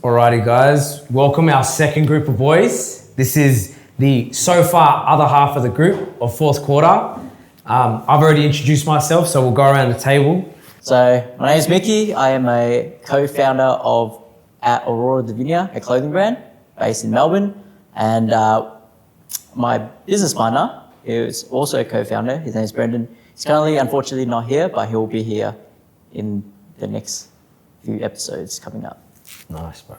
Alrighty guys, welcome our second group of boys. This is the so far other half of the group of fourth quarter. I've already introduced myself, so we'll go around the table. So my name is Mikki. I am a co-founder of at Aurora Divinia, a clothing brand based in Melbourne. And my business partner is also a co-founder. His name is Brendan. He's currently, unfortunately, not here, but he'll be here in the next few episodes coming up. Nice, bro.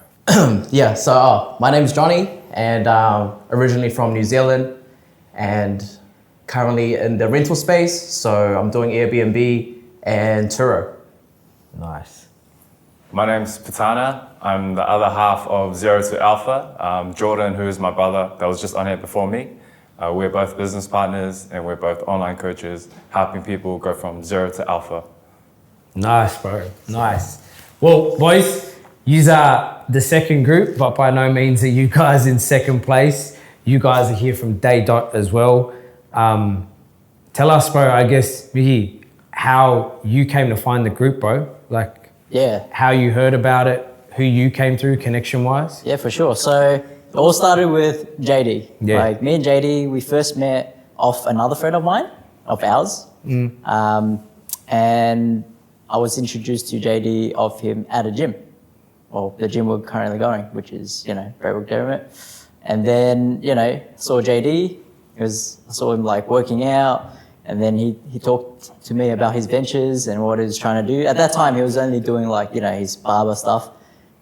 My name is Johny, and originally from New Zealand, and currently in the rental space. So I'm doing Airbnb and Turo. Nice. My name's Patana. I'm the other half of Zero to Alpha. Jordan, who is my brother that was just on here before me. We're both business partners and we're both online coaches helping people go from zero to alpha. Nice, bro. Nice. Well, boys, yous are the second group, but by no means are you guys in second place. You guys are here from day dot as well. Tell us, bro, I guess, Mikki, how you came to find the group, bro. Like, how you heard about it, who you came through connection-wise. Yeah, for sure. So it all started with JD. Yeah. Like me and JD, we first met off another friend of mine, of ours. And I was introduced to JD of him at a gym. Well, the gym we're currently going, which is, Braybrook Derrimut. And then, saw JD. I saw him like working out. And then he talked to me about his ventures and what he was trying to do. At that time, he was only doing like, his barber stuff.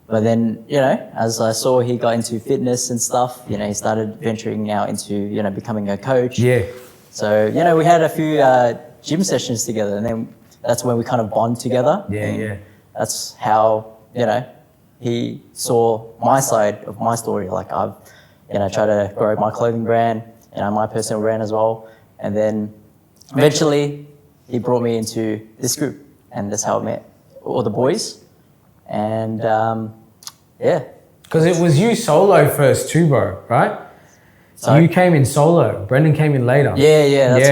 But then, as I saw he got into fitness and stuff, he started venturing out into, becoming a coach. Yeah. So, we had a few gym sessions together, and then that's when we kind of bond together. Yeah. That's how, he saw my side of my story. Like I've, tried to grow my clothing brand, my personal brand as well. And then eventually he brought me into this group, and that's how I met all the boys. And Because it was you solo first too, bro, right? So you came in solo. Brendan came in later. Yeah, that's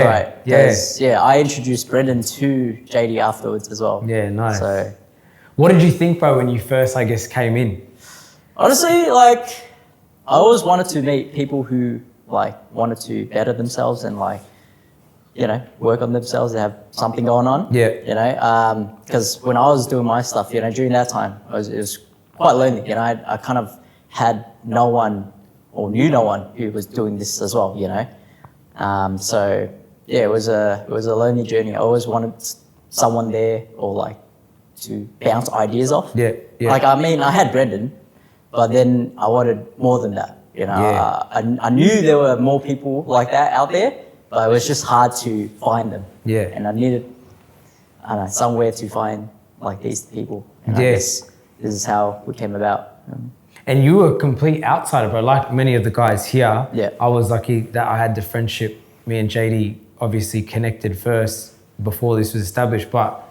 right. Yeah, I introduced Brendan to JD afterwards as well. Yeah, nice. So, what did you think, bro, when you first, I guess, came in? honestly, like, I always wanted to meet people who, like, wanted to better themselves and, like, work on themselves and have something going on. Yeah. Because when I was doing my stuff, during that time, it was quite lonely. I kind of had no one or knew no one who was doing this as well. So yeah, it was a lonely journey. I always wanted someone there or like to bounce ideas off. Yeah. Like I had Brendan, but then I wanted more than that. I knew there were more people like that out there. But it was just hard to find them. Yeah. And I needed, somewhere to find like these people. And I Yes. guess this is how we came about. And you were a complete outsider, bro. Like many of the guys here, Yeah. I was lucky that I had the friendship. Me and JD obviously connected first before this was established. But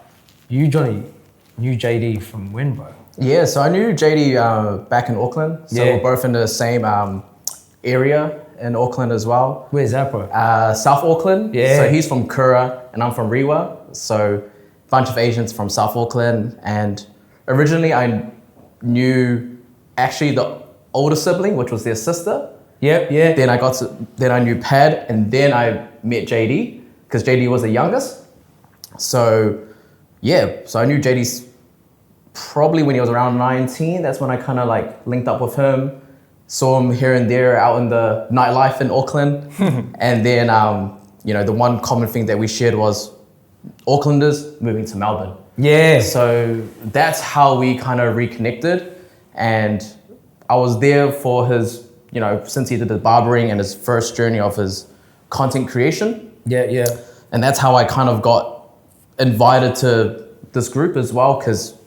you, Johnny, knew JD from when, bro? Yeah, so I knew JD back in Auckland. So we're both in the same area in Auckland as well. Where's that, bro? South Auckland. Yeah. So he's from Kura and I'm from Rewa. So a bunch of Asians from South Auckland. And originally I knew actually the older sibling, which was their sister. Yep, yeah. Then I knew Pad, and then I met JD because JD was the youngest. So I knew JD probably when he was around 19. That's when I kind of like linked up with him. Saw him here and there out in the nightlife in Auckland. And then, the one common thing that we shared was Aucklanders moving to Melbourne. Yeah. So that's how we kind of reconnected. And I was there for his, since he did the barbering and his first journey of his content creation. Yeah. And that's how I kind of got invited to this group as well, because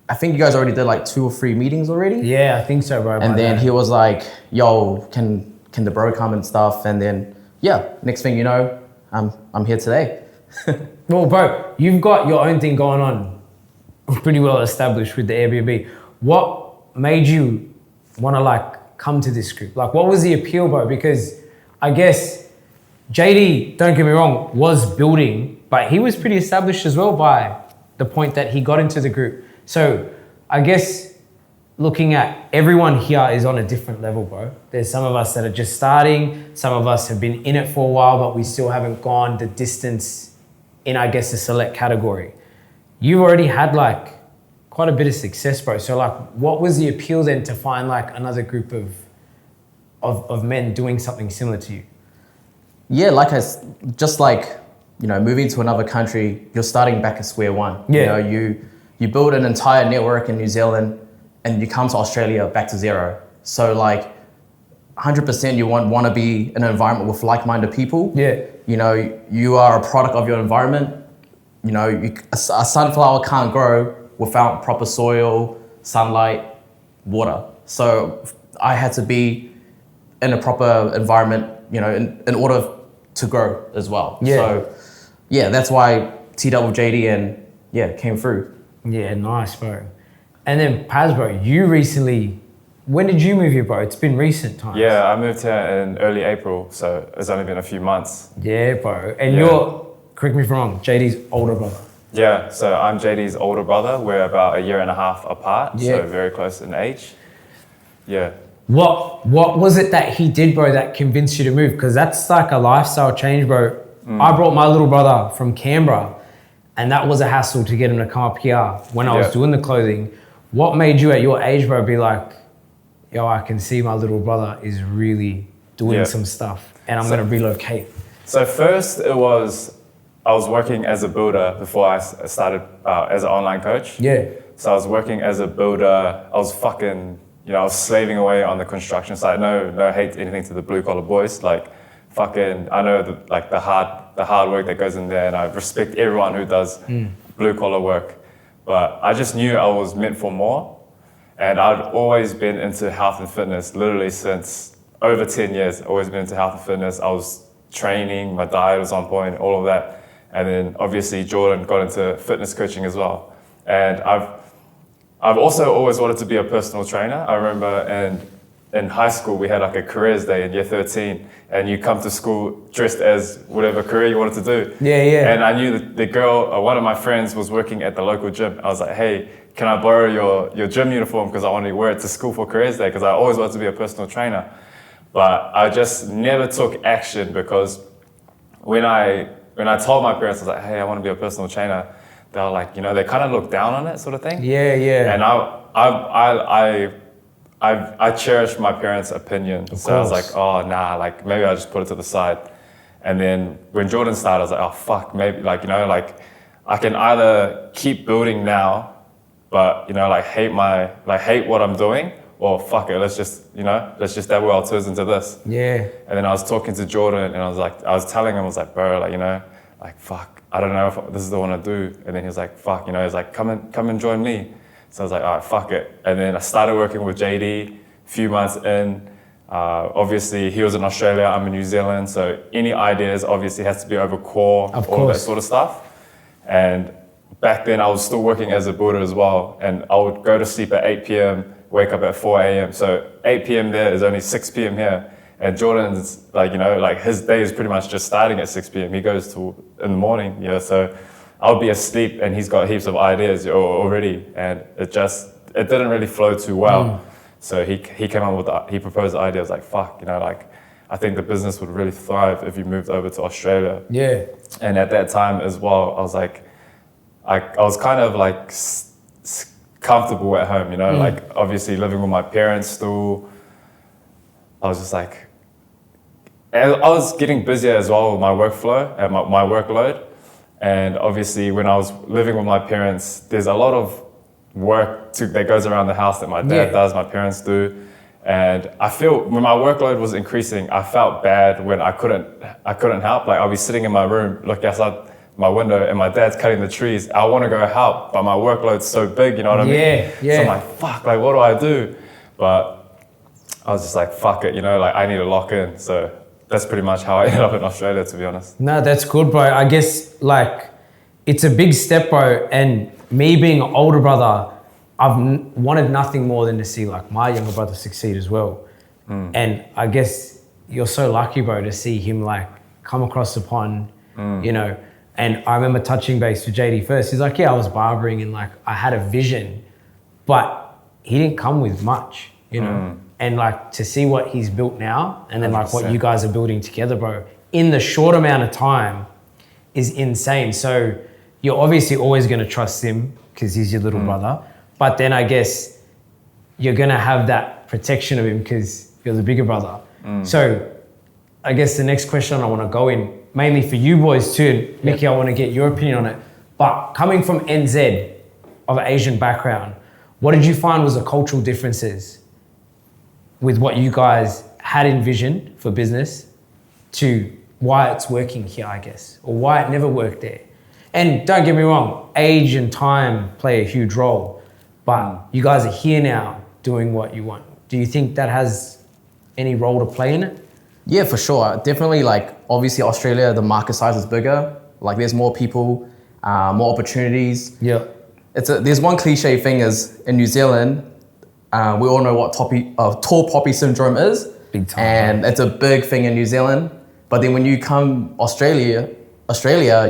I think you guys already did like 2 or 3 meetings already. Yeah, I think so, bro. And then he was like, yo, can the bro come and stuff? And then, next thing you know, I'm here today. Well, bro, you've got your own thing going on pretty well established with the Airbnb. What made you want to like come to this group? Like, what was the appeal, bro? Because I guess JD, don't get me wrong, was building, but he was pretty established as well by the point that he got into the group. So I guess looking at everyone here is on a different level, bro. There's some of us that are just starting. Some of us have been in it for a while, but we still haven't gone the distance in, I guess, the select category. You've already had like quite a bit of success, bro. So like, what was the appeal then to find like another group of men doing something similar to you? Yeah, just like, you know, moving to another country, you're starting back at square one. Yeah. You know, you build an entire network in New Zealand and you come to Australia back to zero. So like 100% you want to be in an environment with like-minded people. Yeah. You know, you are a product of your environment. You know, a sunflower can't grow without proper soil, sunlight, water. So I had to be in a proper environment, you know, in order to grow as well. Yeah. So yeah, that's why teed up with JD and yeah, came through. Yeah, nice, bro. And then Paz, bro, you recently, when did you move here, bro? It's been recent times. Yeah, I moved here in early April, so it's only been a few months. Yeah, bro. And Yeah. you're, correct me if I'm wrong, JD's older brother. Yeah, so I'm JD's older brother. We're about a year and a half apart, Yeah. so very close in age. Yeah. What was it that he did, bro, that convinced you to move? Because that's like a lifestyle change, bro. I brought my little brother from Canberra, and that was a hassle to get him to come up here when I was Yeah. doing the clothing. What made you at your age, bro, be like, yo, I can see my little brother is really doing Yeah. some stuff and I'm going to relocate? So first I was working as a builder before I started as an online coach. Yeah. So I was working as a builder. I was fucking, you know, I was slaving away on the construction site. No hate anything to the blue collar boys. Like, fucking, I know the hard work that goes in there, and I respect everyone who does blue collar work. But I just knew I was meant for more, and I'd always been into health and fitness, literally since over 10 years. Always been into health and fitness. I was training, my diet was on point, all of that. And then obviously Jordan got into fitness coaching as well. And I've also always wanted to be a personal trainer. I remember in high school, we had like a careers day in year 13, and you come to school dressed as whatever career you wanted to do. Yeah, yeah. And I knew that the girl, one of my friends was working at the local gym. I was like, hey, can I borrow your gym uniform? Because I want to wear it to school for careers day, because I always wanted to be a personal trainer. But I just never took action, because when I told my parents, I was like, hey, I want to be a personal trainer, they were like, you know, they kind of look down on it, sort of thing. Yeah, yeah. And I cherished my parents' opinion. So I was like, oh, nah, like maybe I'll just put it to the side. And then when Jordan started, I was like, oh, fuck, maybe, like, you know, like I can either keep building now, but, you know, like hate what I'm doing, or fuck it, let's just dabble our toes into this. Yeah. And then I was talking to Jordan, and I was telling him, I was like, bro, like, you know, like, fuck, I don't know if this is the one to do. And then he was like, fuck, you know, he's like, come and join me. So I was like, all right, fuck it. And then I started working with JD a few months in. Obviously, he was in Australia, I'm in New Zealand. So any ideas obviously has to be over core, all that sort of stuff. And back then I was still working as a builder as well. And I would go to sleep at 8 p.m., wake up at 4 a.m. So 8 p.m. there is only 6 p.m. here. And Jordan's like, you know, like his day is pretty much just starting at 6 p.m. He goes to in the morning, you know, so I'll be asleep and he's got heaps of ideas already. And it didn't really flow too well. So he came up he proposed the idea. I was like, fuck, you know, like I think the business would really thrive if you moved over to Australia. Yeah. And at that time as well, I was like, I was kind of like comfortable at home, you know, like obviously living with my parents still. I was just like, I was getting busier as well with my workflow and my workload. And obviously when I was living with my parents, there's a lot of work that goes around the house that my dad does, my parents do. And I feel when my workload was increasing, I felt bad when I couldn't help. Like I'll be sitting in my room, look outside my window and my dad's cutting the trees. I want to go help, but my workload's so big, you know what I mean? Yeah. So I'm like, fuck, like what do I do? But I was just like, fuck it, you know, like I need to lock in. So that's pretty much how I ended up in Australia, to be honest. No, that's good, bro. I guess like it's a big step, bro. And me being an older brother, I've wanted nothing more than to see like my younger brother succeed as well. And I guess you're so lucky, bro, to see him like come across the pond, you know. And I remember touching base with JD first. He's like, yeah, I was barbering and like I had a vision, but he didn't come with much, you know. And like to see what he's built now, and then like what 100%. you guys are building together, bro, in the short amount of time, is insane. So you're obviously always going to trust him because he's your little brother, but then I guess you're going to have that protection of him because you're the bigger brother. So I guess the next question I want to go in, mainly for you boys too, Mikki, I want to get your opinion on it. But coming from NZ, of an Asian background, what did you find was the cultural differences with what you guys had envisioned for business to why it's working here, I guess, or why it never worked there? And don't get me wrong, age and time play a huge role, but you guys are here now doing what you want. Do you think that has any role to play in it? Yeah, for sure. Definitely, like, obviously Australia, the market size is bigger. Like, there's more people, more opportunities. Yeah. There's one cliche thing is, in New Zealand, we all know what tall poppy syndrome is. Big time. And it's a big thing in New Zealand. But then when you come Australia,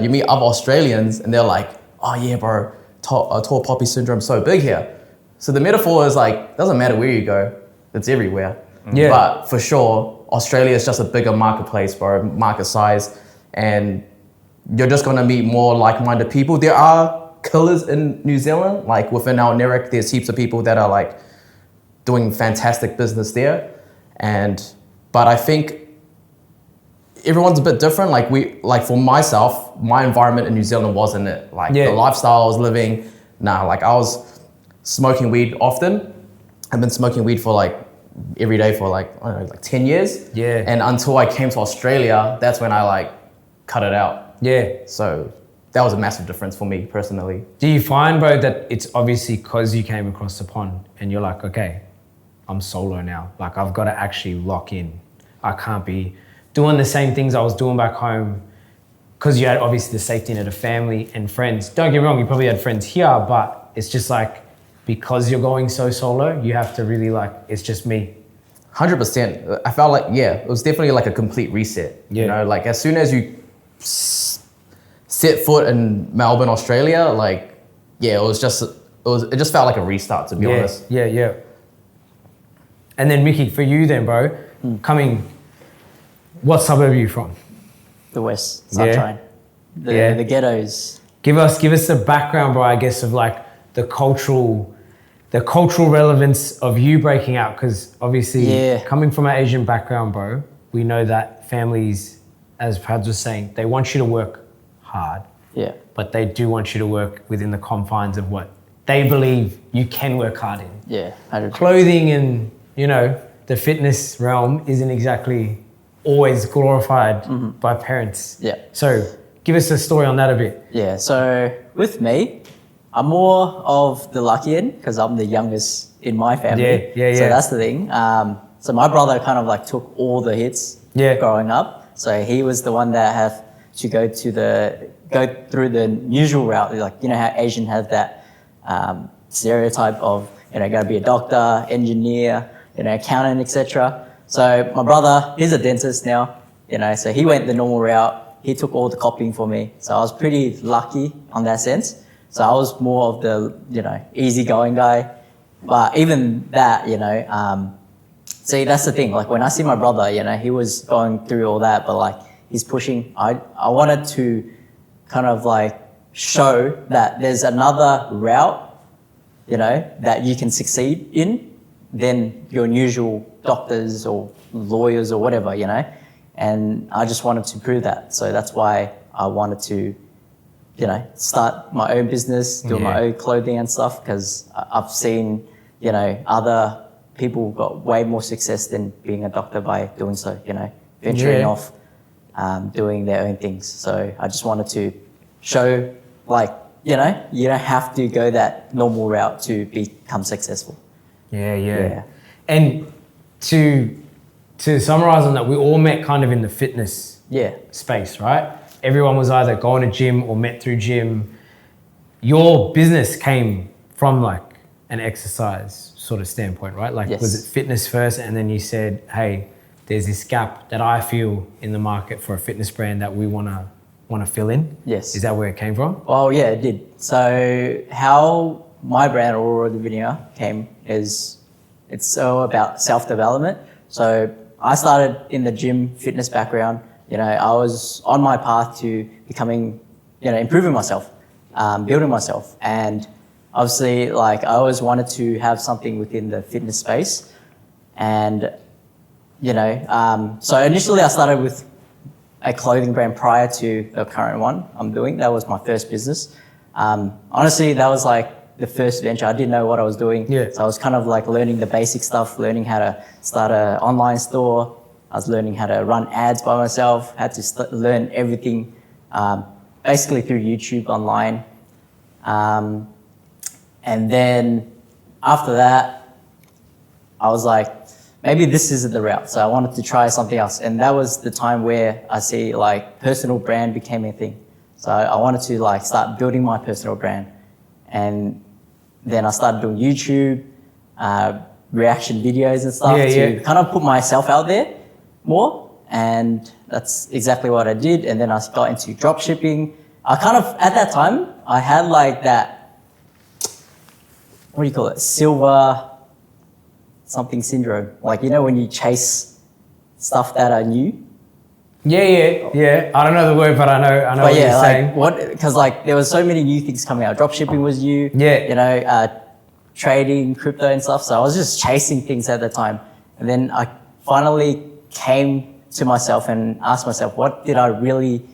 you meet other Australians and they're like, oh yeah, bro, tall poppy syndrome so big here. So the metaphor is like, doesn't matter where you go, it's everywhere. Yeah. But for sure, Australia is just a bigger marketplace, bro, market size. And you're just gonna meet more like-minded people. There are killers in New Zealand, like within our network, there's heaps of people that are like doing fantastic business there. But I think everyone's a bit different. Like for myself, my environment in New Zealand wasn't it. Like the lifestyle I was living, I was smoking weed often. I've been smoking weed for like every day for like, I don't know, like 10 years. Yeah. And until I came to Australia, that's when I like cut it out. Yeah. So that was a massive difference for me personally. Do you find, bro, that it's obviously because you came across the pond and you're like, okay, I'm solo now. Like, I've got to actually lock in. I can't be doing the same things I was doing back home, because you had obviously the safety net of family and friends. Don't get me wrong, you probably had friends here, but it's just like, because you're going so solo, you have to really like, it's just me. 100%. I felt like, it was definitely like a complete reset. Yeah. You know, like as soon as you set foot in Melbourne, Australia, like, it just felt like a restart, to be honest. Yeah. And then Mikki, for you then, bro, what suburb are you from? The West, Sunshine. The ghettos. Give us the background, bro, I guess, of like the cultural relevance of you breaking out, because obviously coming from an Asian background, bro, we know that families, as Pads was saying, they want you to work hard. Yeah. But they do want you to work within the confines of what they believe you can work hard in. Yeah, 100%. Clothing and, the fitness realm isn't exactly always glorified by parents. Yeah. So give us a story on that a bit. Yeah, so with me, I'm more of the lucky end because I'm the youngest in my family. Yeah. So that's the thing. So my brother kind of like took all the hits growing up. So he was the one that had to go through the usual route. Like, how Asian have that stereotype of, got to be a doctor, engineer, accountant, etc. So my brother, he's a dentist now, so he went the normal route. He took all the copying for me. So I was pretty lucky on that sense. So I was more of the, easygoing guy. But even that, see, that's the thing. Like when I see my brother, he was going through all that, but like he's pushing. I wanted to kind of like show that there's another route, that you can succeed in than your usual doctors or lawyers or whatever, And I just wanted to prove that. So that's why I wanted to, start my own business, do my own clothing and stuff, because I've seen, other people got way more success than being a doctor by doing so, venturing off, doing their own things. So I just wanted to show, like, you don't have to go that normal route to become successful. Yeah. And to summarize on that, we all met kind of in the fitness space, right? Everyone was either going to gym or met through gym. Your business came from like an exercise sort of standpoint, right? Like, was it fitness first, and then you said, hey, there's this gap that I feel in the market for a fitness brand that we want to fill in? Yes. Is that where it came from? Well, yeah, it did. So how my brand Aurora Divinia came is it's so about self-development. So I started in the gym fitness background. You know, I was on my path to becoming, you know, improving myself, building myself. And obviously, like, I always wanted to have something within the fitness space. And, you know, so initially I started with a clothing brand prior to the current one I'm doing. That was my first business. Honestly, that was like the first venture. I didn't know what I was doing. Yeah. So I was kind of like learning the basic stuff, learning how to start an online store. I was learning how to run ads by myself, had to learn everything basically through YouTube online. And then after that, I was like, maybe this isn't the route. So I wanted to try something else. And that was the time where I see like personal brand became a thing. So I wanted to like start building my personal brand. And then I started doing YouTube, reaction videos and stuff to kind of put myself out there more. And that's exactly what I did. And then I got into drop shipping. I kind of, at that time, I had like that, what do you call it? Silver something syndrome. Like, you know, when you chase stuff that are new. Yeah. I don't know the word, but I know But what yeah, you're like saying. because like there was so many new things coming out. Drop shipping was new. Yeah. You know, trading, crypto and stuff. So I was just chasing things at the time. And then I finally came to myself and asked myself, what did I really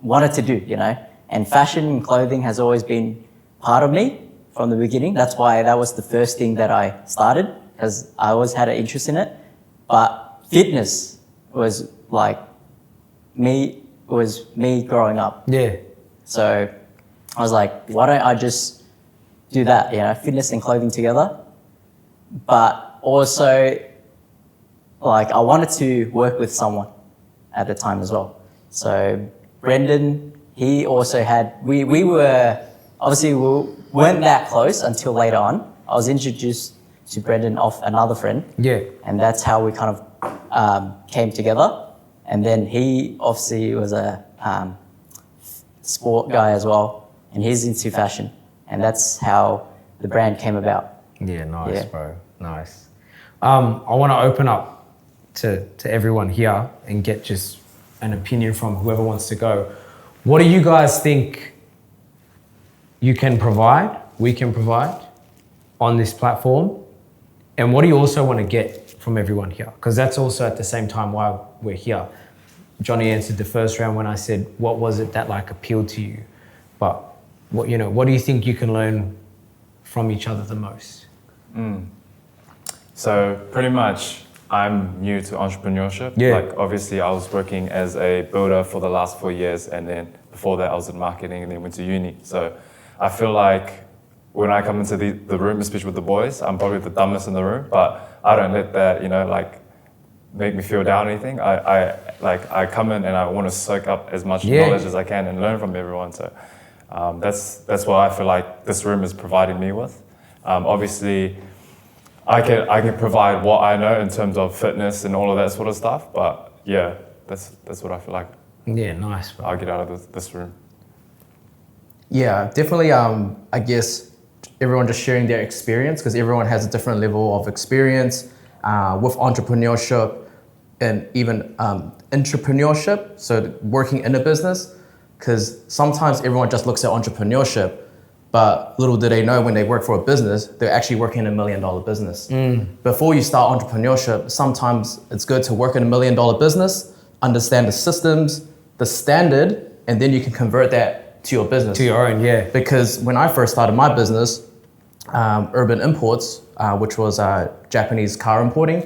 wanted to do, you know? And fashion and clothing has always been part of me from the beginning. That's why that was the first thing that I started, because I always had an interest in it. But fitness was like me growing up. Yeah. So I was like, why don't I just do that, you know, fitness and clothing together? But also, like, I wanted to work with someone at the time as well. So Brendan, he also had, we weren't that close until later on. I was introduced to Brendan off another friend. Yeah. And that's how we kind of came together. And then he obviously was a sport guy as well, and he's into fashion. And that's how the brand came about. Yeah, nice, bro. Nice. I want to open up to everyone here and get just an opinion from whoever wants to go. What do you guys think you can provide, we can provide on this platform? And what do you also want to get from everyone here? Because that's also at the same time why we're here. Johny answered the first round when I said, what was it that like appealed to you? But what do you think you can learn from each other the most? So pretty much I'm new to entrepreneurship. Yeah. Like obviously I was working as a builder for the last 4 years, and then before that I was in marketing and then went to uni. So I feel like when I come into the room, especially with the boys, I'm probably the dumbest in the room, but I don't let that, like make me feel down or anything. I come in and I want to soak up as much knowledge as I can and learn from everyone. So that's what I feel like this room is providing me with. Obviously, I can provide what I know in terms of fitness and all of that sort of stuff. But yeah, that's what I feel like. Yeah, nice, bro. I'll get out of this room. Yeah, definitely. I guess everyone just sharing their experience, because everyone has a different level of experience with entrepreneurship and even entrepreneurship. So working in a business, because sometimes everyone just looks at entrepreneurship, but little do they know when they work for a business, they're actually working in $1 million business. Before you start entrepreneurship, sometimes it's good to work in $1 million business, understand the systems, the standard, and then you can convert that to your business. To your own, yeah. Because when I first started my business, Urban Imports, which was Japanese car importing.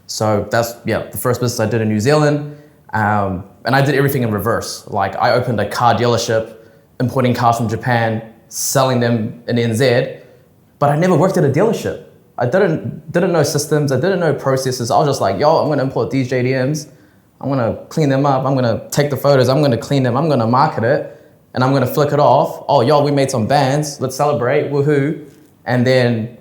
So that's, the first business I did in New Zealand. And I did everything in reverse. Like I opened a car dealership, importing cars from Japan, selling them in NZ, but I never worked at a dealership. I didn't know systems, I didn't know processes. I was just like, I'm gonna import these JDMs, I'm gonna clean them up, I'm gonna take the photos, I'm gonna clean them, I'm gonna market it, and I'm gonna flick it off. We made some bands, let's celebrate, woohoo. And then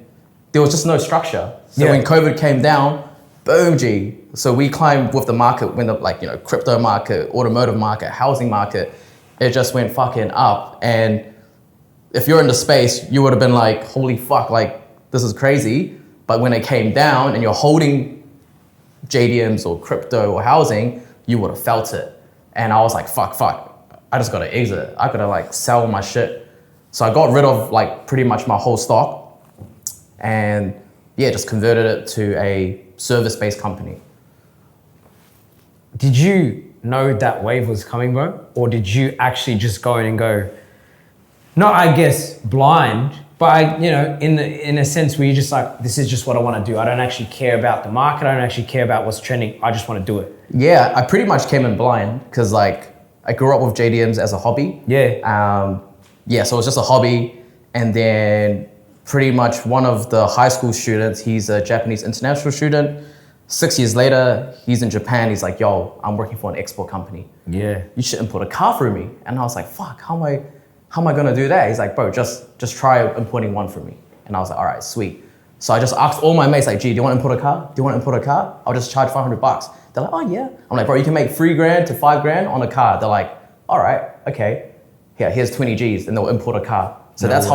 there was just no structure. So when COVID came down, boom, G. So we climbed with the market when the crypto market, automotive market, housing market, it just went fucking up. And if you're in the space, you would have been like, holy fuck, like this is crazy. But when it came down and you're holding JDMs or crypto or housing, you would have felt it. And I was like, fuck, I just gotta exit. I gotta like sell my shit. So I got rid of like pretty much my whole stock and yeah, just converted it to a service-based company. Did you know that wave was coming, bro? Or did you actually just go in and go, not I guess blind, but in a sense where you're just like, this is just what I want to do. I don't actually care about the market. I don't actually care about what's trending. I just want to do it. Yeah, I pretty much came in blind because like I grew up with JDMs as a hobby. Yeah. So it was just a hobby. And then pretty much one of the high school students, he's a Japanese international student. 6 years later, he's in Japan. He's like, yo, I'm working for an export company. Yeah. You should import a car through me. And I was like, fuck, how am I gonna do that? He's like, bro, just try importing one for me. And I was like, all right, sweet. So I just asked all my mates, like, gee, do you want to import a car? Do you want to import a car? I'll just charge $500. They're like, oh yeah. I'm like, bro, you can make $3,000 to $5,000 on a car. They're like, all right, okay. Yeah, here's 20 G's, and they'll import a car. So that's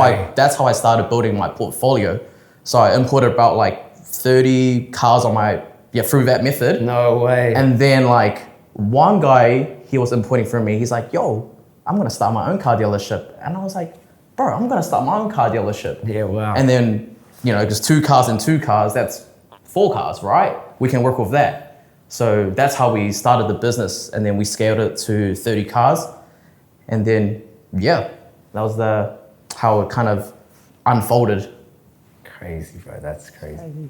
how I started building my portfolio. So I imported about like 30 cars through that method. No way. And then like one guy, he was importing from me. He's like, yo, I'm gonna start my own car dealership. And I was like, bro, I'm gonna start my own car dealership. Yeah, wow. And then, because 2 cars and 2 cars, that's 4 cars, right? We can work with that. So that's how we started the business. And then we scaled it to 30 cars. And then, yeah, that was how it kind of unfolded. Crazy, bro, that's crazy.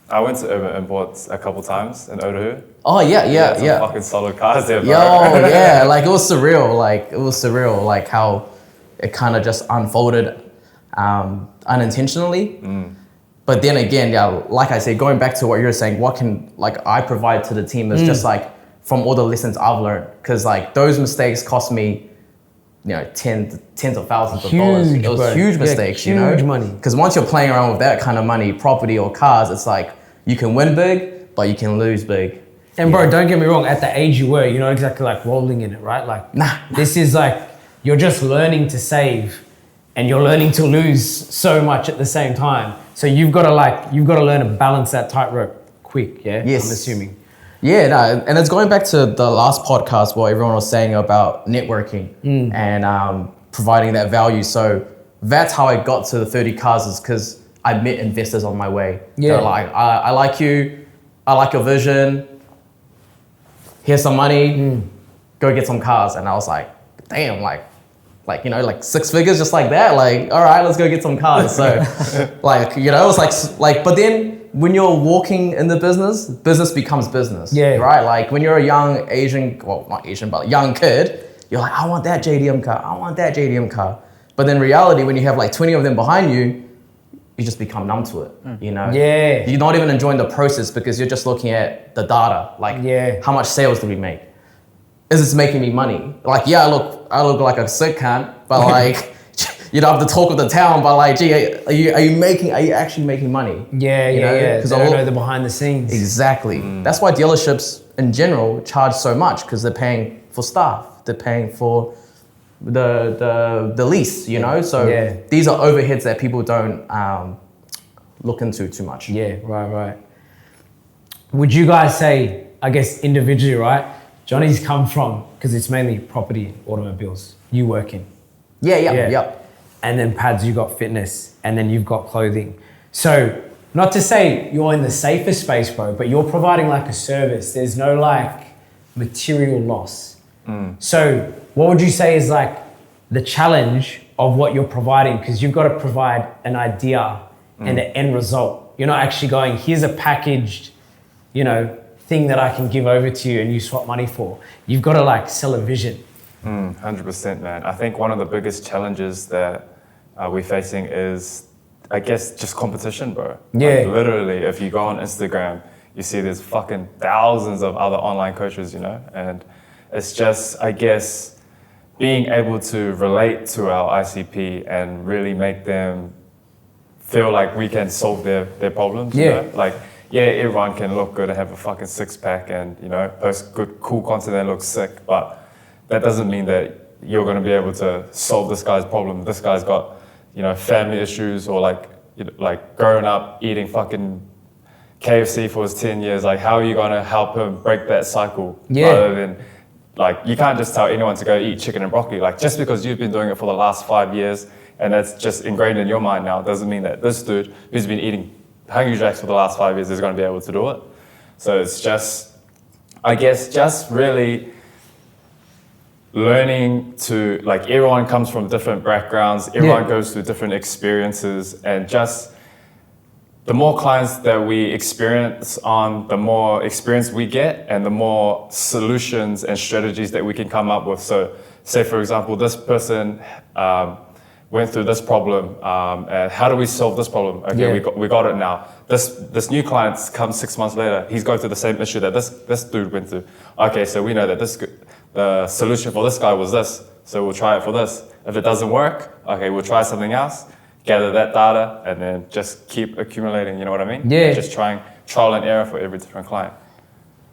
I went to Urban Imports a couple times in Otahu. Oh, yeah. Some fucking solid cars there, bro. Yo, yeah, like it was surreal, like how it kind of just unfolded unintentionally. But then again, yeah, like I said, going back to what you're saying, what can like I provide to the team is just like from all the lessons I've learned. Because like those mistakes cost me, tens of thousands of dollars. It was huge mistakes, huge money. Because once you're playing around with that kind of money, property or cars, it's like you can win big, but you can lose big. And bro, don't get me wrong, at the age you were, you're not exactly like rolling in it, right? Like, Nah. This is like, you're just learning to save and you're learning to lose so much at the same time. So you've got to learn to balance that tightrope quick, yeah? Yes. I'm assuming. Yeah, no, and it's going back to the last podcast where everyone was saying about networking and providing that value. So that's how I got to the 30 cars is because I met investors on my way. Yeah. They're like, I like you, I like your vision, here's some money, go get some cars. And I was like, damn, like 6 figures just like that. Like, all right, let's go get some cars. So it was like, but then when you're walking in the business becomes business. Yeah. Right? Like when you're a young Asian, well, not Asian, but young kid, you're like, I want that JDM car. I want that JDM car. But in reality, when you have like 20 of them behind you, you just become numb to it, Yeah. You're not even enjoying the process because you're just looking at the data. Like, how much sales did we make? Is this making me money? Like, yeah, I look like a sick cunt, but like, you don't have to talk with the town, but like, gee, are you actually making money? Yeah. Because I don't know the behind the scenes. Exactly. That's why dealerships in general charge so much because they're paying for staff, they're paying for the lease, So these are overheads that people don't look into too much. Yeah, right. Would you guys say, I guess individually, right? Johnny's come from, because it's mainly property, automobiles, you work in. Yeah. And then Pads, you got fitness, and then you've got clothing. So not to say you're in the safest space, bro, but you're providing like a service. There's no like material loss. So what would you say is like the challenge of what you're providing? Because you've got to provide an idea and an end result. You're not actually going, here's a packaged, thing that I can give over to you and you swap money for. You've got to like sell a vision. 100%, man. I think one of the biggest challenges that we're facing is, I guess, just competition, bro. Yeah. Like, literally, if you go on Instagram, you see there's fucking thousands of other online coaches, and it's just, I guess, being able to relate to our ICP and really make them feel like we can solve their problems. Like, yeah, everyone can look good and have a fucking 6-pack and, post good, cool content that looks sick, but that doesn't mean that you're going to be able to solve this guy's problem. This guy's got family issues or like growing up eating fucking KFC for his 10 years, like how are you gonna help him break that cycle? Yeah. Rather than, like, you can't just tell anyone to go eat chicken and broccoli. Like, just because you've been doing it for the last 5 years and that's just ingrained in your mind now doesn't mean that this dude who's been eating Hungry Jacks for the last 5 years is gonna be able to do it. So it's just, I guess, just really learning to, like, everyone comes from different backgrounds, everyone goes through different experiences, and just the more clients that we experience on, the more experience we get and the more solutions and strategies that we can come up with. So say, for example, this person went through this problem, and how do we solve this problem? Okay, we got it now. This new client comes 6 months later, he's going through the same issue that this dude went through. Okay, so we know that the solution for this guy was this, so we'll try it for this. If it doesn't work, okay, we'll try something else. Gather that data and then just keep accumulating, you know what I mean? Yeah. Just trying trial and error for every different client.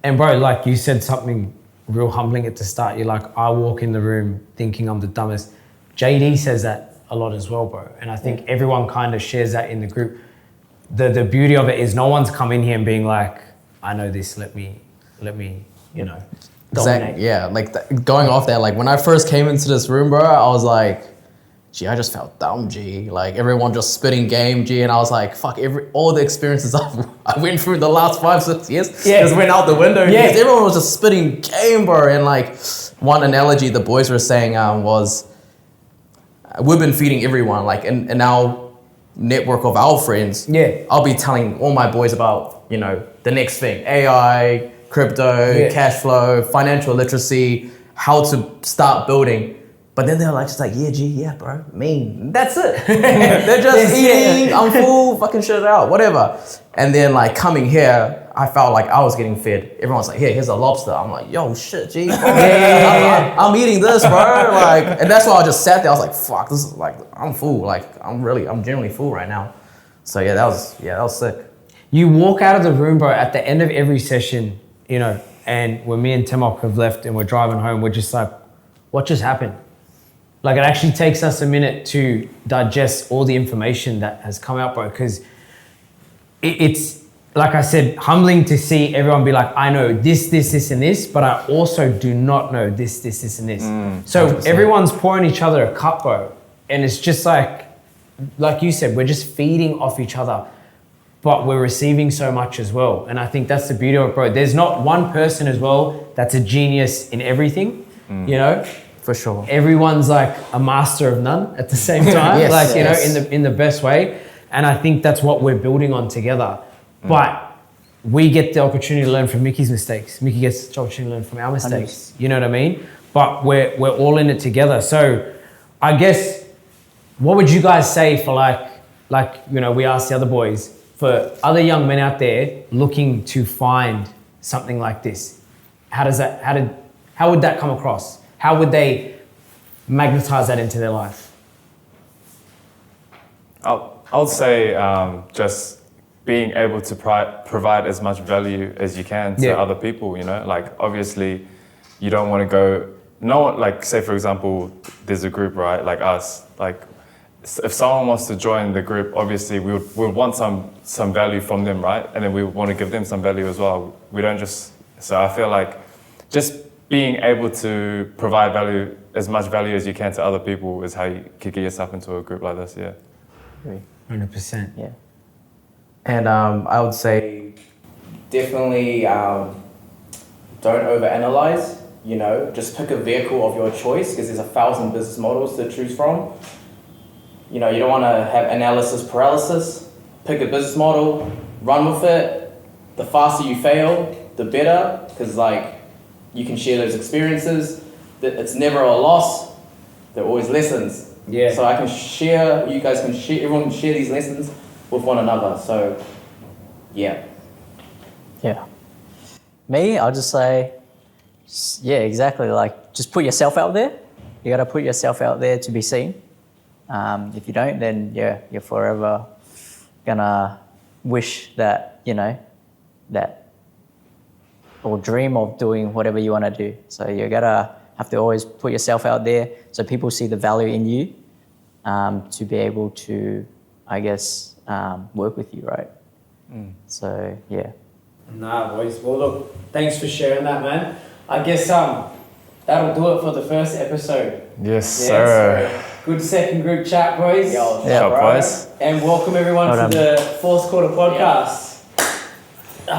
And bro, like you said something real humbling at the start. You're like, I walk in the room thinking I'm the dumbest. JD says that a lot as well, bro. And I think everyone kind of shares that in the group. The beauty of it is no one's come in here and being like, I know this, let me, dominate. Exactly. Yeah. Like going off that, like when I first came into this room, bro, I was like, gee, I just felt dumb, G. Like everyone just spitting game, G, and I was like, fuck, all the experiences I went through the last 5-6 years just went out the window. Yeah. Because everyone was just spitting game, bro. And like one analogy the boys were saying was, we've been feeding everyone, like in our network of our friends. Yeah. I'll be telling all my boys about, the next thing, AI, crypto, cash flow, financial literacy, how to start building. But then they're like, just like, yeah, G, yeah, bro, that's it. They're just eating, I'm full, fucking shit out, whatever. And then like coming here, I felt like I was getting fed. Everyone's like, here's a lobster. I'm like, yo, shit, G. I'm eating this, bro. Like, and that's why I just sat there. I was like, fuck, this is like, I'm full. Like, I'm genuinely full right now. So that was sick. You walk out of the room, bro, at the end of every session, and when me and Temoc have left and we're driving home, we're just like, what just happened? Like, it actually takes us a minute to digest all the information that has come out, bro, because it's, like I said, humbling to see everyone be like, I know this, and this, but I also do not know this, and this. So 100%. Everyone's pouring each other a cup, bro. And it's just like you said, we're just feeding off each other, but we're receiving so much as well. And I think that's the beauty of it, bro. There's not one person as well that's a genius in everything, For sure. Everyone's like a master of none at the same time, in the best way. And I think that's what we're building on together. But we get the opportunity to learn from Mikki's mistakes. Mikki gets the opportunity to learn from our mistakes. 100%. You know what I mean? But we're all in it together. So I guess, what would you guys say for we asked the other boys, for other young men out there looking to find something like this? How would that come across? How would they magnetize that into their life? I'll say just being able to provide as much value as you can to other people, like obviously you don't want to go, like say for example, there's a group, right, like us, like if someone wants to join the group, obviously we would want some value from them, right? And then we want to give them some value as well. We don't so I feel like just being able to provide value, as much value as you can to other people is how you could get yourself into a group like this, 100%. Yeah. And I would say definitely don't overanalyze, just pick a vehicle of your choice because there's 1,000 business models to choose from. You don't want to have analysis paralysis. Pick a business model, run with it. The faster you fail, the better, because you can share those experiences. It's never a loss. They're always lessons. Yeah. So I can share, you guys can share, everyone can share these lessons with one another. So, yeah. Yeah. Me, I'll just say, exactly. Just put yourself out there. You got to put yourself out there to be seen. If you don't, then you're forever gonna wish that, or dream of doing whatever you want to do. So you gotta have to always put yourself out there so people see the value in you, to be able to, I guess, work with you, right? So yeah. Nah, boys. Well, look, thanks for sharing that, man. I guess that'll do it for the first episode. Yes, Yeah, sir. so good second group chat, boys. Yeah, Shop, boys. And welcome everyone Well to done. the fourth quarter podcast.